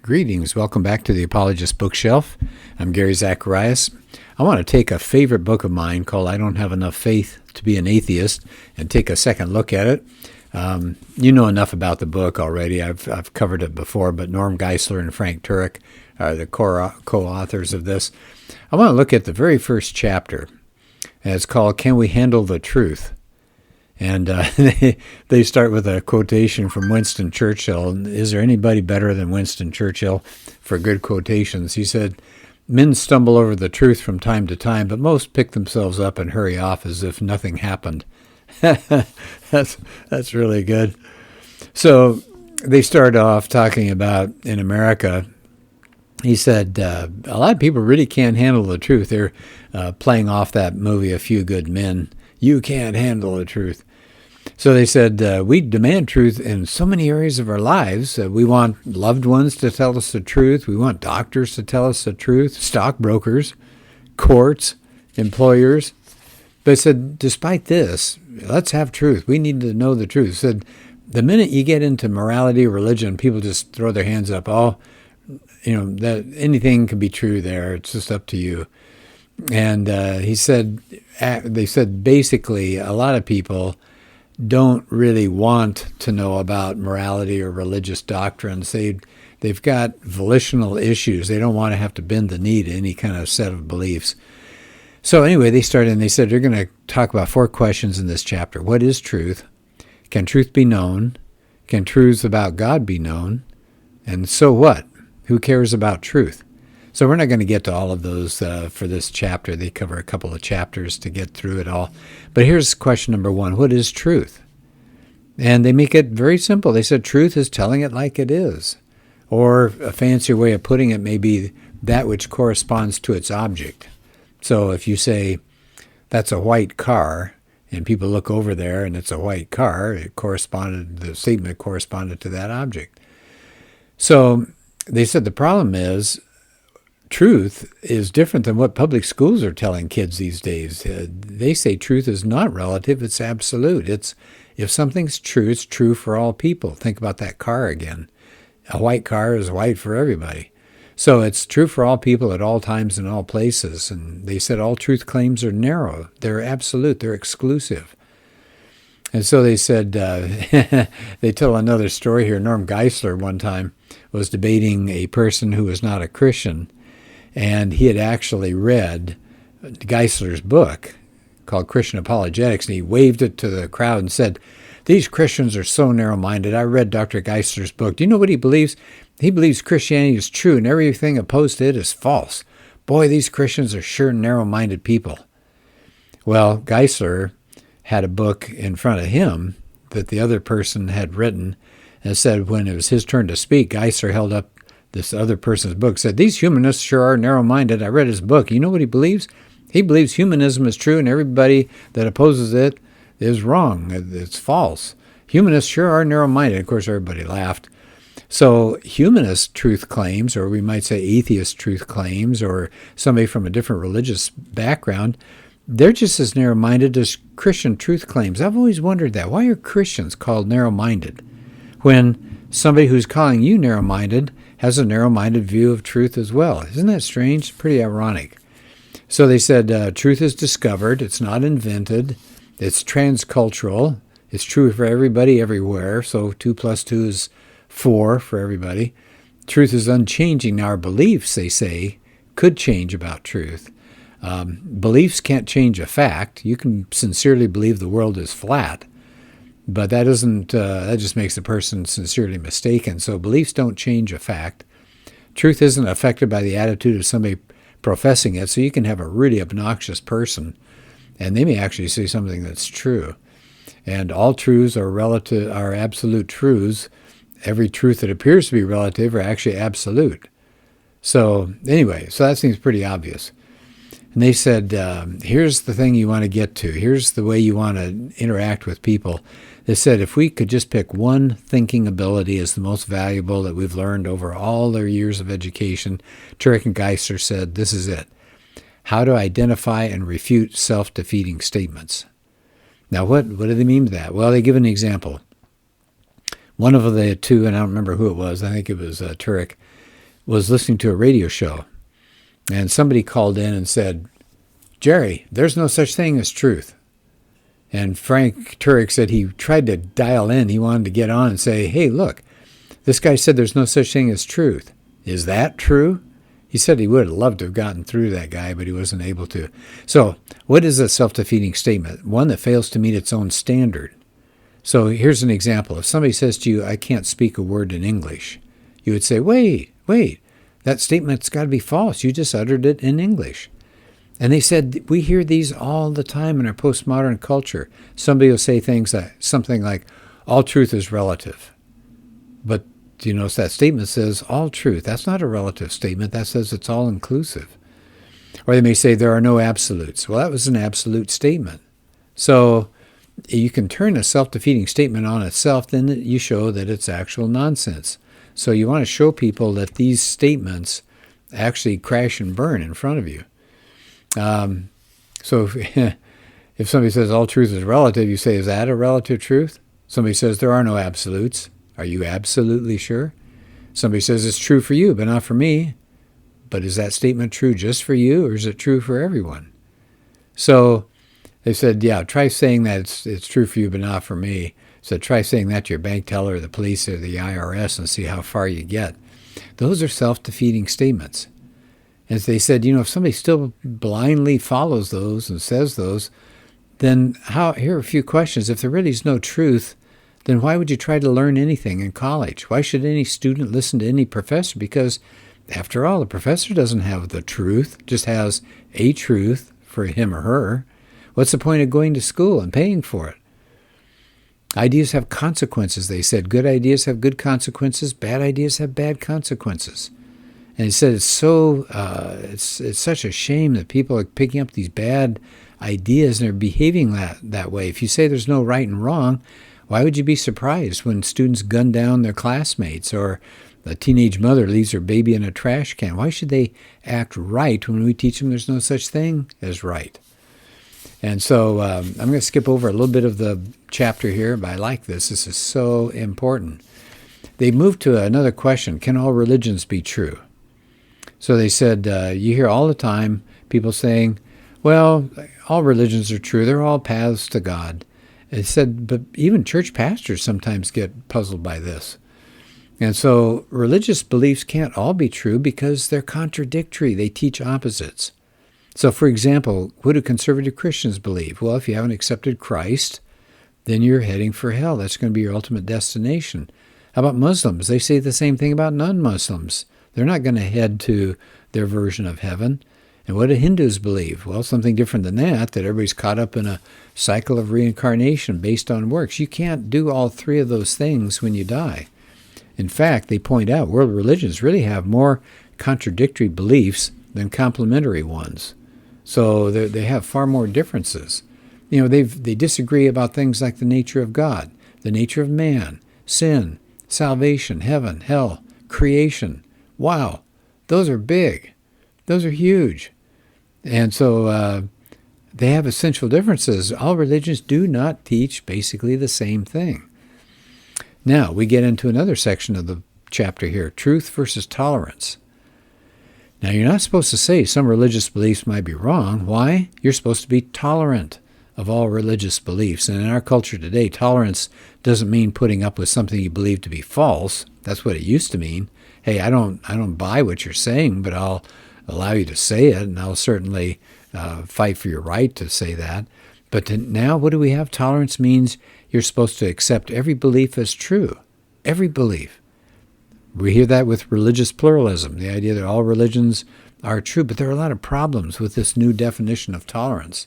Greetings. Welcome back to the Apologist bookshelf. I'm Gary Zacharias. I want to take a favorite book of mine called I Don't Have Enough Faith to Be an Atheist and take a second look at it. You know enough about the book already. I've covered it before, but Geisler and Frank Turek are the co-authors of this. I want to look at the very first chapter. And it's called Can We Handle the Truth? And they start with a quotation from Winston Churchill. Is there anybody better than Winston Churchill for good quotations? He said, "Men stumble over the truth from time to time, but most pick themselves up and hurry off as if nothing happened." That's really good. So they start off talking about in America. He said, a lot of people really can't handle the truth. They're playing off that movie, A Few Good Men. You can't handle the truth. So they said, we demand truth in so many areas of our lives. We want loved ones to tell us the truth. We want doctors to tell us the truth, stockbrokers, courts, employers. But they said, despite this, let's have truth. We need to know the truth. They said, the minute you get into morality or religion, people just throw their hands up. Oh, that anything can be true there. It's just up to you. And they said basically a lot of people don't really want to know about morality or religious doctrines. They've got volitional issues. They don't want to have to bend the knee to any kind of set of beliefs. So anyway, they started and they said they're going to talk about 4 questions in this chapter. What is truth? Can truth be known? Can truths about God be known? And so what? Who cares about truth? So we're not going to get to all of those for this chapter. They cover a couple of chapters to get through it all. But here's question number 1. What is truth? And they make it very simple. They said truth is telling it like it is. Or a fancier way of putting it may be that which corresponds to its object. So if you say, that's a white car, and people look over there and it's a white car, the statement corresponded to that object. So they said the problem is, truth is different than what public schools are telling kids these days. They say truth is not relative, it's absolute. If something's true, it's true for all people. Think about that car again. A white car is white for everybody. So it's true for all people at all times and all places. And they said all truth claims are narrow. They're absolute. They're exclusive. And so they said, they tell another story here. Geisler one time was debating a person who was not a Christian. And he had actually read Geisler's book called Christian Apologetics, and he waved it to the crowd and said, "These Christians are so narrow-minded. I read Dr. Geisler's book. Do you know what he believes? He believes Christianity is true and everything opposed to it is false. Boy, these Christians are sure narrow-minded people." Well, Geisler had a book in front of him that the other person had written, and said when it was his turn to speak, Geisler held up this other person's book, said, "These humanists sure are narrow-minded. I read his book. You know what he believes? He believes humanism is true and everybody that opposes it is wrong. It's false. Humanists sure are narrow-minded." Of course, everybody laughed. So humanist truth claims, or we might say atheist truth claims, or somebody from a different religious background, they're just as narrow-minded as Christian truth claims. I've always wondered that. Why are Christians called narrow-minded when somebody who's calling you narrow-minded has a narrow-minded view of truth as well? Isn't that strange? Pretty ironic. So they said truth is discovered. It's not invented. It's transcultural. It's true for everybody everywhere. So 2 + 2 is 4 for everybody. Truth is unchanging. Now, our beliefs, they say, could change about truth. Beliefs can't change a fact. You can sincerely believe the world is flat, but that just makes the person sincerely mistaken. So beliefs don't change a fact. Truth isn't affected by the attitude of somebody professing it. So you can have a really obnoxious person, and they may actually say something that's true. And all truths are absolute truths. Every truth that appears to be relative are actually absolute. So anyway, so that seems pretty obvious. And they said, here's the thing you want to get to. Here's the way you want to interact with people. They said, if we could just pick one thinking ability as the most valuable that we've learned over all their years of education, Turek and Geisler said, this is it. How to identify and refute self-defeating statements. Now, what do they mean by that? Well, they give an example. One of the two, and I don't remember who it was, I think it was Turek, was listening to a radio show, and somebody called in and said, "Jerry, there's no such thing as truth." And Frank Turek said he tried to dial in. He wanted to get on and say, "Hey, look, this guy said there's no such thing as truth. Is that true?" He said he would have loved to have gotten through to that guy, but he wasn't able to. So what is a self-defeating statement? One that fails to meet its own standard. So here's an example. If somebody says to you, "I can't speak a word in English," you would say, wait, that statement's got to be false. You just uttered it in English. And they said, we hear these all the time in our postmodern culture. Somebody will say things like, something like, "All truth is relative." But do you notice that statement says all truth? That's not a relative statement. That says it's all inclusive. Or they may say there are no absolutes. Well, that was an absolute statement. So you can turn a self-defeating statement on itself, then you show that it's actual nonsense. So you want to show people that these statements actually crash and burn in front of you. So if somebody says all truth is relative, you say, is that a relative truth? Somebody says there are no absolutes. Are you absolutely sure? Somebody says it's true for you, but not for me. But is that statement true just for you, or is it true for everyone? So they said, yeah, try saying that it's true for you, but not for me. So try saying that to your bank teller or the police or the IRS and see how far you get. Those are self-defeating statements. And they said, if somebody still blindly follows those and says those, then here are a few questions. If there really is no truth, then why would you try to learn anything in college? Why should any student listen to any professor? Because, after all, the professor doesn't have the truth, just has a truth for him or her. What's the point of going to school and paying for it? Ideas have consequences, they said. Good ideas have good consequences. Bad ideas have bad consequences. And he said it's such a shame that people are picking up these bad ideas and are behaving that way. If you say there's no right and wrong, why would you be surprised when students gun down their classmates or a teenage mother leaves her baby in a trash can? Why should they act right when we teach them there's no such thing as right? And so I'm going to skip over a little bit of the chapter here, but I like this. This is so important. They moved to another question. Can all religions be true? So they said, you hear all the time people saying, well, all religions are true. They're all paths to God. They said, but even church pastors sometimes get puzzled by this. And so religious beliefs can't all be true because they're contradictory. They teach opposites. So, for example, what do conservative Christians believe? Well, if you haven't accepted Christ, then you're heading for hell. That's going to be your ultimate destination. How about Muslims? They say the same thing about non-Muslims. They're not going to head to their version of heaven. And what do Hindus believe? Well, something different than that everybody's caught up in a cycle of reincarnation based on works. You can't do all three of those things when you die. In fact, they point out world religions really have more contradictory beliefs than complementary ones. So they have far more differences. They disagree about things like the nature of God, the nature of man, sin, salvation, heaven, hell, creation. Wow, those are big. Those are huge. And so they have essential differences. All religions do not teach basically the same thing. Now, we get into another section of the chapter here, truth versus tolerance. Now, you're not supposed to say some religious beliefs might be wrong. Why? You're supposed to be tolerant of all religious beliefs. And in our culture today, tolerance doesn't mean putting up with something you believe to be false. That's what it used to mean. Hey, I don't buy what you're saying, but I'll allow you to say it, and I'll certainly fight for your right to say that. But now, what do we have? Tolerance means you're supposed to accept every belief as true. Every belief. We hear that with religious pluralism, the idea that all religions are true. But there are a lot of problems with this new definition of tolerance.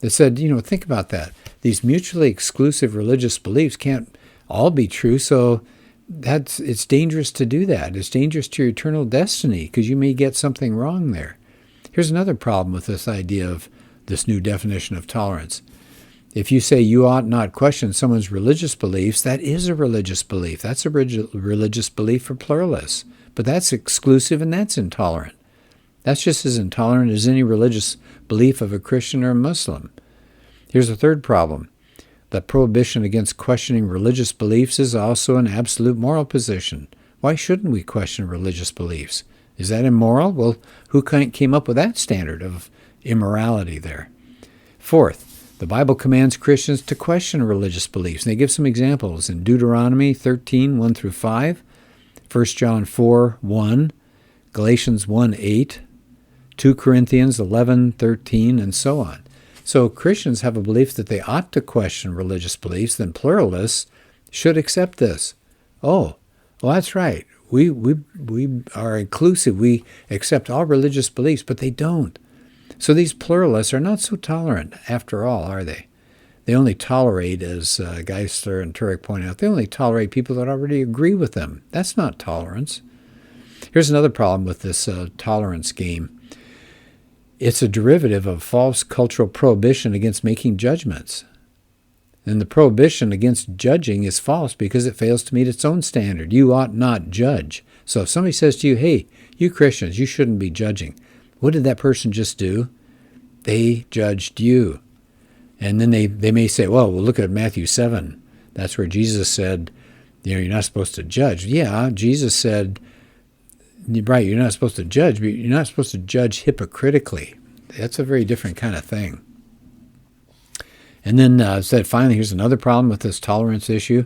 They said, think about that. These mutually exclusive religious beliefs can't all be true, so it's dangerous to do that. It's dangerous to your eternal destiny because you may get something wrong there. Here's another problem with this idea of this new definition of tolerance. If you say you ought not question someone's religious beliefs, that is a religious belief. That's a religious belief for pluralists. But that's exclusive and that's intolerant. That's just as intolerant as any religious belief of a Christian or a Muslim. Here's a third problem. The prohibition against questioning religious beliefs is also an absolute moral position. Why shouldn't we question religious beliefs? Is that immoral? Well, who came up with that standard of immorality there? Fourth, the Bible commands Christians to question religious beliefs. And they give some examples in Deuteronomy 13, 1 through 5, 1 John 4, 1, Galatians 1, 8, 2 Corinthians 11, 13, and so on. So Christians have a belief that they ought to question religious beliefs, then pluralists should accept this. Oh, well, that's right. We are inclusive. We accept all religious beliefs, but they don't. So these pluralists are not so tolerant after all, are they? They only tolerate, as Geisler and Turek point out, they only tolerate people that already agree with them. That's not tolerance. Here's another problem with this tolerance game. It's a derivative of false cultural prohibition against making judgments. And the prohibition against judging is false because it fails to meet its own standard. You ought not judge. So if somebody says to you, hey, you Christians, you shouldn't be judging, what did that person just do? They judged you. And then they may say, well, look at Matthew 7. That's where Jesus said, you're not supposed to judge. Yeah, Jesus said, right, you're not supposed to judge, but you're not supposed to judge hypocritically. That's a very different kind of thing. And then finally, here's another problem with this tolerance issue.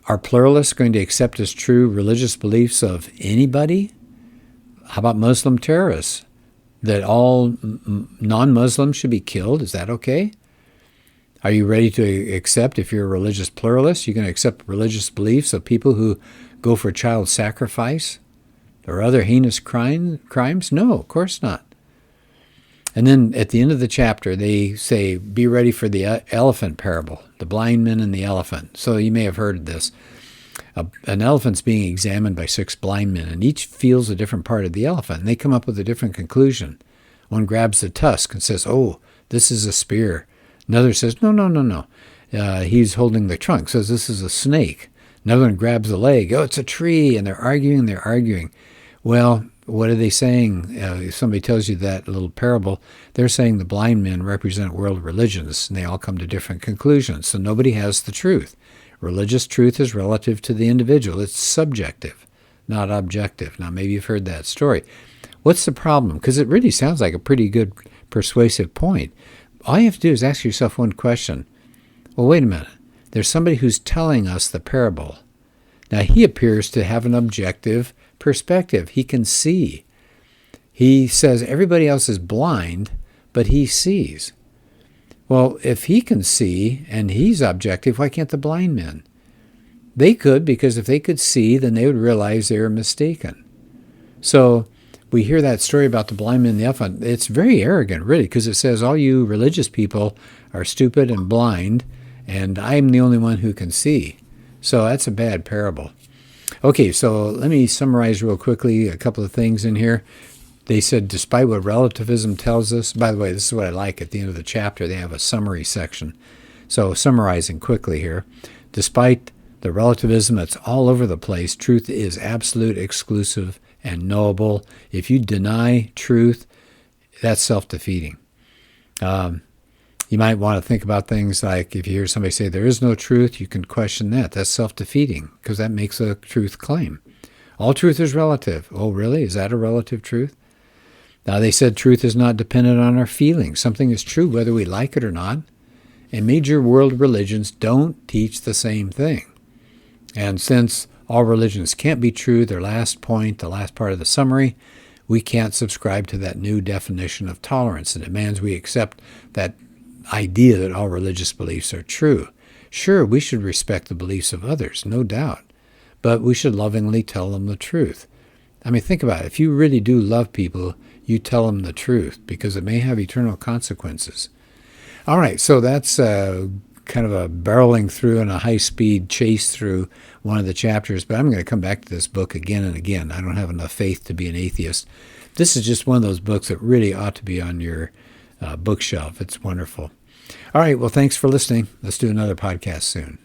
Are pluralists going to accept as true religious beliefs of anybody? How about Muslim terrorists? That all non-Muslims should be killed? Is that okay? Are you ready to accept, if you're a religious pluralist, you're going to accept religious beliefs of people who go for child sacrifice or other heinous crimes? No, of course not. And then at the end of the chapter, they say, be ready for the elephant parable, the blind men and the elephant. So you may have heard of this. An elephant's being examined by 6 blind men, and each feels a different part of the elephant, and they come up with a different conclusion. One grabs the tusk and says, oh, this is a spear. Another says, no. He's holding the trunk, says this is a snake. Another one grabs the leg. Oh, it's a tree, and they're arguing. Well, what are they saying? If somebody tells you that little parable, they're saying the blind men represent world religions, and they all come to different conclusions. So nobody has the truth. Religious truth is relative to the individual. It's subjective, not objective. Now, maybe you've heard that story. What's the problem? Because it really sounds like a pretty good persuasive point. All you have to do is ask yourself one question. Well, wait a minute. There's somebody who's telling us the parable. Now, he appears to have an objective perspective. He can see. He says everybody else is blind, but he sees. Well, if he can see and he's objective, why can't the blind men? They could, because if they could see, then they would realize they were mistaken. So we hear that story about the blind man and the elephant. It's very arrogant, really, because it says all you religious people are stupid and blind, and I'm the only one who can see. So that's a bad parable. Okay, so let me summarize real quickly a couple of things in here. They said, despite what relativism tells us, by the way, this is what I like at the end of the chapter, they have a summary section. So summarizing quickly here, despite the relativism that's all over the place, truth is absolute, exclusive, and knowable. If you deny truth, that's self-defeating. You might want to think about things like if you hear somebody say there is no truth, you can question that. That's self-defeating because that makes a truth claim. All truth is relative. Oh, really? Is that a relative truth? Now, they said truth is not dependent on our feelings. Something is true whether we like it or not. And major world religions don't teach the same thing. And since all religions can't be true, their last point, the last part of the summary, we can't subscribe to that new definition of tolerance. It demands we accept that idea that all religious beliefs are true. Sure, we should respect the beliefs of others, no doubt. But we should lovingly tell them the truth. I mean, think about it. If you really do love people, you tell them the truth because it may have eternal consequences. All right, so that's kind of a barreling through and a high-speed chase through one of the chapters, but I'm going to come back to this book again and again. I don't have enough faith to be an atheist. This is just one of those books that really ought to be on your bookshelf. It's wonderful. All right, well, thanks for listening. Let's do another podcast soon.